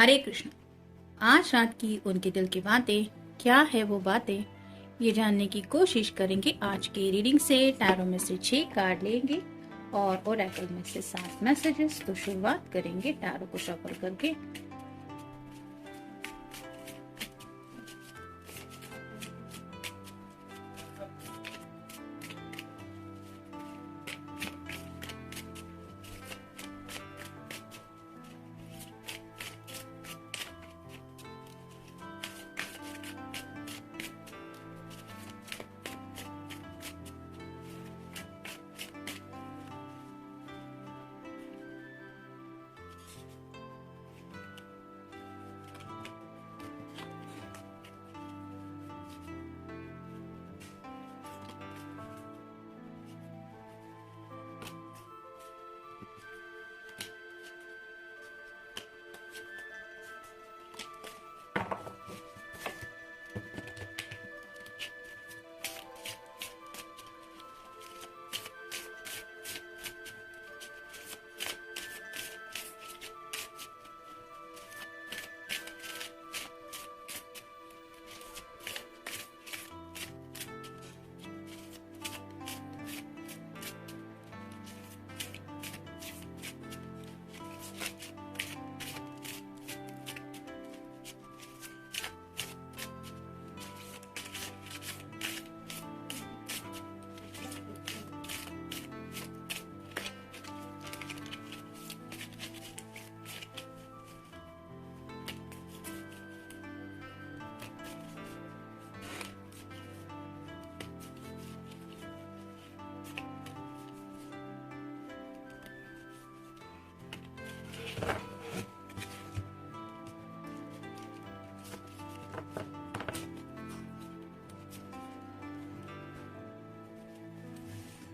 हरे कृष्ण। आज रात की उनके दिल की बातें क्या है वो बातें, ये जानने की कोशिश करेंगे। आज के रीडिंग से टैरो में से 6 कार्ड लेंगे और ओरेकल में से 7 मैसेजेस। तो शुरुआत करेंगे टैरो को शफल करके।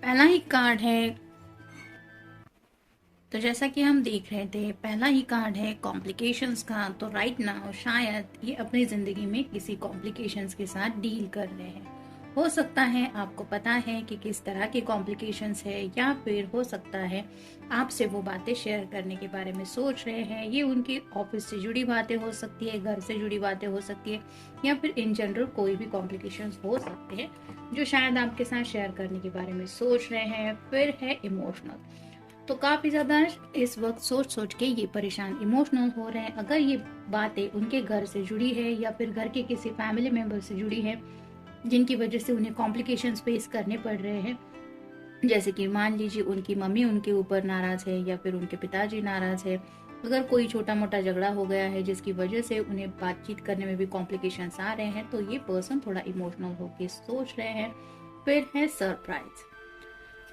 पहला ही कार्ड है, तो जैसा कि हम देख रहे थे, पहला ही कार्ड है कॉम्प्लिकेशंस का। तो राइट नाउ शायद ये अपनी जिंदगी में किसी कॉम्प्लिकेशंस के साथ डील कर रहे हैं। हो सकता है आपको पता है कि किस तरह के कॉम्प्लिकेशंस है, या फिर हो सकता है आपसे वो बातें शेयर करने के बारे में सोच रहे हैं। ये उनकी ऑफिस से जुड़ी बातें हो सकती है, घर से जुड़ी बातें हो सकती है, या फिर इन जनरल कोई भी कॉम्प्लिकेशंस हो सकते हैं जो शायद आपके साथ शेयर करने के बारे में सोच रहे हैं। फिर है इमोशनल, तो काफी ज्यादा इस वक्त सोच सोच के ये परेशान इमोशनल हो रहे हैं। अगर ये बातें उनके घर से जुड़ी है या फिर घर के किसी फैमिली मेंबर से जुड़ी है जिनकी वजह से उन्हें कॉम्प्लिकेशंस फेस करने पड़ रहे हैं, जैसे कि मान लीजिए उनकी मम्मी उनके ऊपर नाराज है या फिर उनके पिताजी नाराज है। अगर कोई छोटा मोटा झगड़ा हो गया है जिसकी वजह से उन्हें बातचीत करने में भी कॉम्प्लिकेशंस आ रहे हैं, तो ये पर्सन थोड़ा इमोशनल होके सोच रहे हैं। फिर है सरप्राइज,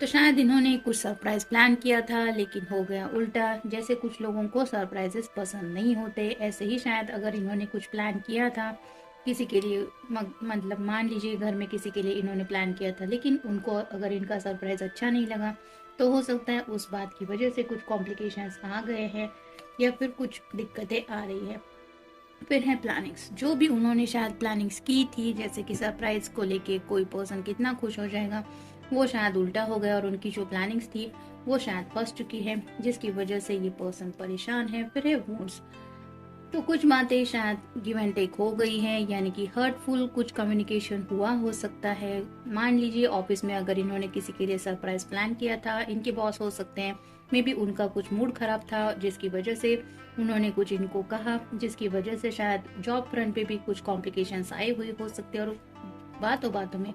तो शायद इन्होंने कुछ सरप्राइज प्लान किया था लेकिन हो गया उल्टा। जैसे कुछ लोगों को सरप्राइजेस पसंद नहीं होते, ऐसे ही शायद अगर इन्होंने कुछ प्लान किया था किसी के लिए, मतलब मान लीजिए घर में किसी के लिए इन्होंने प्लान किया था, लेकिन उनको अगर इनका सरप्राइज अच्छा नहीं लगा, तो हो सकता है उस बात की वजह से कुछ कॉम्प्लिकेशंस आ गए हैं या फिर कुछ दिक्कतें आ रही है। फिर है प्लानिंग्स, जो भी उन्होंने शायद प्लानिंग्स की थी, जैसे कि सरप्राइज को लेके कोई पर्सन कितना खुश हो जाएगा, वो शायद उल्टा हो गया और उनकी जो प्लानिंग्स थी वो शायद फंस चुकी है, जिसकी वजह से ये पर्सन परेशान है। फिर है वुंड्स, तो कुछ बातें शायद गिव एंड टेक हो गई है, यानी कि हर्टफुल कुछ कम्युनिकेशन हुआ हो सकता है। मान लीजिए ऑफिस में अगर इन्होंने किसी के लिए सरप्राइज प्लान किया था, इनके बॉस हो सकते हैं, मे बी उनका कुछ मूड खराब था जिसकी वजह से उन्होंने कुछ इनको कहा, जिसकी वजह से शायद जॉब फ्रंट पे भी कुछ कॉम्प्लिकेशंस आए हुए हो सकते हैं। और बातों बातों में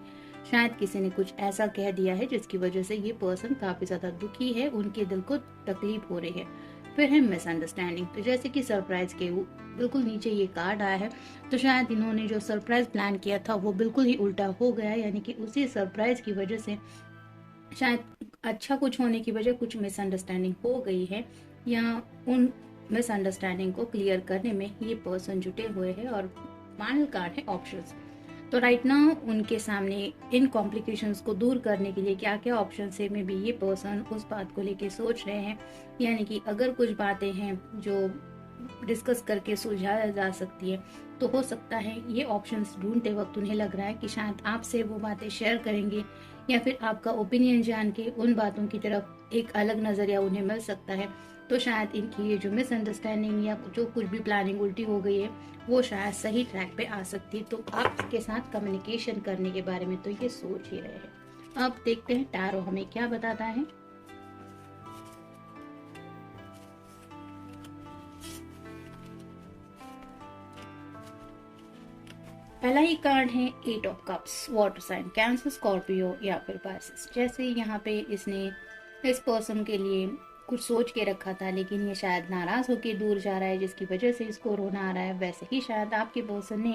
शायद किसी ने कुछ ऐसा कह दिया है जिसकी वजह से ये पर्सन काफी ज्यादा दुखी है, उनके दिल को तकलीफ हो रही है। फिर है मिसअंडरस्टैंडिंग, तो जैसे कि सरप्राइज के बिल्कुल नीचे ये कार्ड आया है, तो शायद इन्होंने जो सरप्राइज प्लान किया था वो बिल्कुल ही उल्टा हो गया, यानी कि उसी सरप्राइज की वजह से शायद अच्छा कुछ होने की वजह कुछ मिसअंडरस्टैंडिंग हो गई है, या उन मिसअंडरस्टैंडिंग को क्लियर करने में ये पर्सन जुटे हुए हैं। और फाइनल कार्ड है ऑप्शंस, तो राइट नाउ उनके सामने इन कॉम्प्लिकेशंस को दूर करने के लिए क्या क्या ऑप्शन है, में भी ये पर्सन उस बात को लेके सोच रहे हैं। यानी कि अगर कुछ बातें हैं जो डिस्कस करके सुलझाया जा सकती है, तो हो सकता है ये ऑप्शंस ढूंढते वक्त उन्हें लग रहा है कि शायद आपसे वो बातें शेयर करेंगे, या फिर आपका ओपिनियन जान के उन बातों की तरफ एक अलग नजरिया उन्हें मिल सकता है। तो शायद इनकी ये जो मिसअंडरस्टैंडिंग या जो कुछ भी प्लानिंग उल्टी हो गई है वो शायद सही ट्रैक पे आ सकती है। तो आपके साथ कम्युनिकेशन करने के बारे में तो ये सोच ही रहे हैं। अब देखते हैं टैरो हमें क्या बताता है। पहला ही कार्ड है 8 of cups, water sign, cancer, Scorpio या फिर पाइसेस। जैसे यहाँ पे इसने इस पर्सन के लिए कुछ सोच के रखा था, लेकिन ये शायद नाराज होकर दूर जा रहा है जिसकी वजह से इसको रोना आ रहा है। वैसे ही शायद आपके पर्सन ने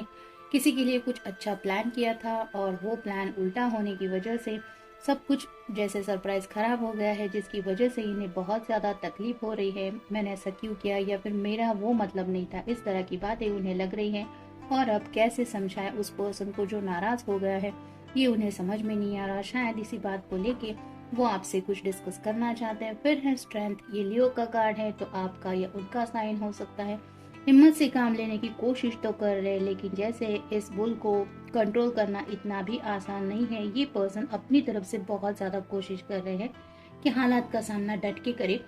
किसी के लिए कुछ अच्छा प्लान किया था और वो प्लान उल्टा होने की वजह से सब कुछ जैसे सरप्राइज खराब हो गया है, जिसकी वजह से इन्हें बहुत ज़्यादा तकलीफ हो रही है। मैंने ऐसा क्यों किया, या फिर मेरा वो मतलब नहीं था, इस तरह की बातें उन्हें लग रही हैं। और अब कैसे समझाएं उस पर्सन को जो नाराज हो गया है, ये उन्हें समझ में नहीं आ रहा। शायद इसी बात को लेके वो आपसे कुछ डिस्कस करना चाहते हैं। फिर है स्ट्रेंथ, ये लियो का कार्ड है, तो आपका या उनका साइन हो सकता है। हिम्मत से काम लेने की कोशिश तो कर रहे हैं, लेकिन जैसे इस बुल को कंट्रोल करना इतना भी आसान नहीं है। ये पर्सन अपनी तरफ से बहुत ज्यादा कोशिश कर रहे हैं कि हालात का सामना डट के करे,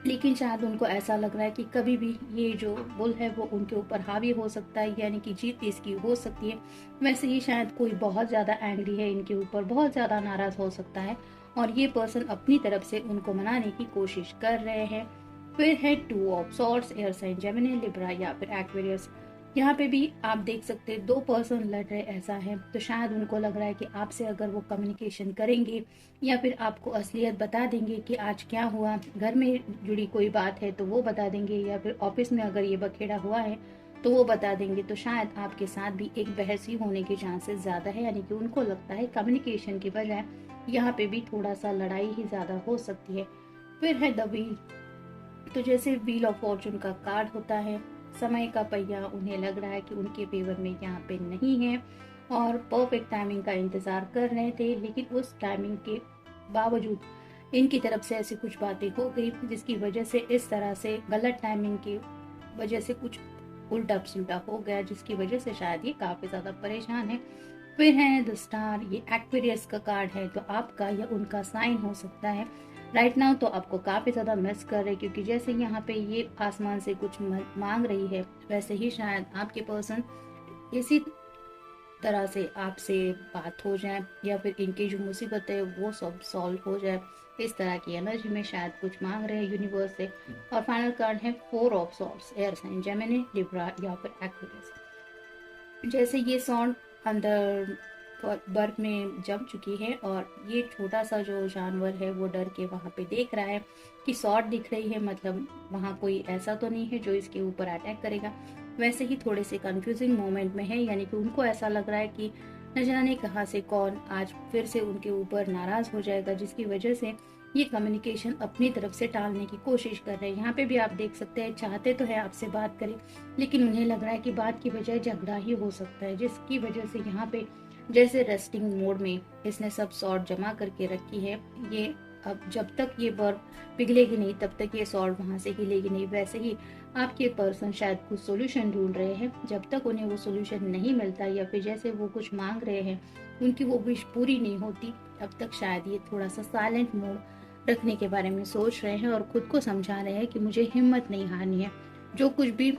लेकिन शायद उनको ऐसा लग रहा है कि कभी भी ये जो बुल है वो उनके ऊपर हावी हो सकता है, यानी कि जीत इसकी हो सकती है। वैसे ही शायद कोई बहुत ज़्यादा एंग्री है इनके ऊपर, बहुत ज़्यादा नाराज़ हो सकता है, और ये पर्सन अपनी तरफ से उनको मनाने की कोशिश कर रहे हैं। फिर है 2 of swords, air sign Gemini, Libra या फिर एक्वेरियस। यहाँ पे भी आप देख सकते हैं 2 पर्सन लड़ रहे ऐसा है, तो शायद उनको लग रहा है कि आपसे अगर वो कम्युनिकेशन करेंगे या फिर आपको असलियत बता देंगे कि आज क्या हुआ, घर में जुड़ी कोई बात है तो वो बता देंगे, या फिर ऑफिस में अगर ये बखेड़ा हुआ है तो वो बता देंगे, तो शायद आपके साथ भी एक बहस ही होने के चांसेस ज़्यादा है। यानी कि उनको लगता है कम्युनिकेशन की बजाय यहाँ पे भी थोड़ा सा लड़ाई ही ज़्यादा हो सकती है। फिर है द व्हील, तो जैसे व्हील ऑफ फॉर्चून का कार्ड होता है, समय का पहिया उन्हें लग रहा है कि उनके फेवर में यहाँ पे नहीं है और परफेक्ट टाइमिंग का इंतजार कर रहे थे, लेकिन उस टाइमिंग के बावजूद इनकी तरफ से ऐसी कुछ बातें हो गई जिसकी वजह से इस तरह से गलत टाइमिंग की वजह से कुछ उल्टा सुलटा हो गया, जिसकी वजह से शायद ये काफी ज्यादा परेशान है। फिर है द स्टार, ये एक्वेरियस का कार्ड है, तो आपका या उनका साइन हो सकता है। राइट नाउ तो आपको काफी ज्यादा मिस कर रहे हैं, क्योंकि जैसे यहाँ पे ये आसमान से कुछ मांग रही है, वैसे ही शायद आपके पर्सन इसी तरह से आपसे बात हो जाए, या फिर इनकी जो मुसीबत है वो सब सॉल्व हो जाए। इस तरह की एनर्जी में शायद कुछ मांग रहे हैं यूनिवर्स से। और फाइनल कार्ड है 4 of swords, air sign Gemini, Libra या फिर एक्वेरियस। जैसे ये सॉर्ड अंदर बर्फ में जम चुकी है और ये छोटा सा जो जानवर है वो डर के वहां पे देख रहा है कि सॉर्ड दिख रही है, मतलब वहां कोई ऐसा तो नहीं है जो इसके ऊपर अटैक करेगा। वैसे ही थोड़े से कंफ्यूजिंग मोमेंट में है, यानी कि उनको ऐसा लग रहा है कि न जाने कहां से कौन आज फिर से उनके ऊपर नाराज हो जाएगा, जिसकी वजह से ये कम्युनिकेशन अपनी तरफ से टालने की कोशिश कर रहे हैं। यहाँ पे भी आप देख सकते हैं चाहते तो है आपसे बात करें, लेकिन उन्हें लग रहा है कि बात की बजाय झगड़ा ही हो सकता है, जिसकी वजह से यहाँ पे जैसे रेस्टिंग मोड में इसने सब सॉर्ड जमा करके रखी है। ये अब जब तक ये बर्फ पिघलेगी नहीं तब तक ये सॉर्ड वहां से हिलेगी नहीं। वैसे ही आपके पर्सन शायद कुछ सोल्यूशन ढूंढ रहे हैं, जब तक उन्हें वो सोल्यूशन नहीं मिलता या फिर जैसे वो कुछ मांग रहे हैं उनकी वो विश पूरी नहीं होती, तब तक शायद ये थोड़ा सा साइलेंट मोड रखने के बारे में सोच रहे हैं और खुद को समझा रहे हैं कि मुझे हिम्मत नहीं हारनी है, जो कुछ भी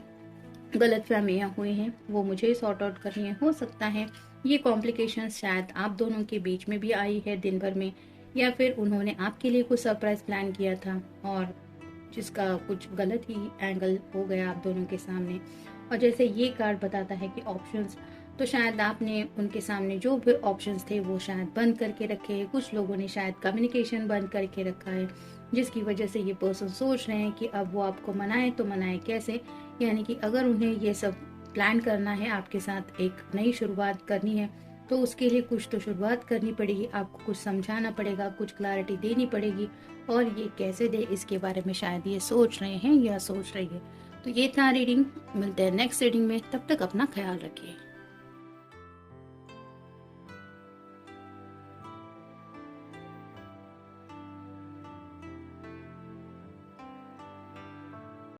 गलतफहमियां हुई हैं वो मुझे सॉर्ट आउट करनी है। हो सकता है ये कॉम्प्लिकेशंस शायद आप दोनों के बीच में भी आई है दिन भर में, या फिर उन्होंने आपके लिए कुछ सरप्राइज प्लान किया था और जिसका कुछ गलत ही एंगल हो गया आप दोनों के सामने। और जैसे ये कार्ड बताता है कि ऑप्शंस, तो शायद आपने उनके सामने जो भी ऑप्शंस थे वो शायद बंद करके रखे हैं। कुछ लोगों ने शायद कम्युनिकेशन बंद करके रखा है, जिसकी वजह से ये पर्सन सोच रहे हैं कि अब वो आपको मनाए तो मनाए कैसे। यानी कि अगर उन्हें ये सब प्लान करना है, आपके साथ एक नई शुरुआत करनी है, तो उसके लिए कुछ तो शुरुआत करनी पड़ेगी, आपको कुछ समझाना पड़ेगा, कुछ क्लैरिटी देनी पड़ेगी, और ये कैसे दे इसके बारे में शायद ये सोच रहे हैं या सोच रही है। तो ये था रीडिंग, मिलते हैं नेक्स्ट रीडिंग में, तब तक अपना ख्याल रखिए।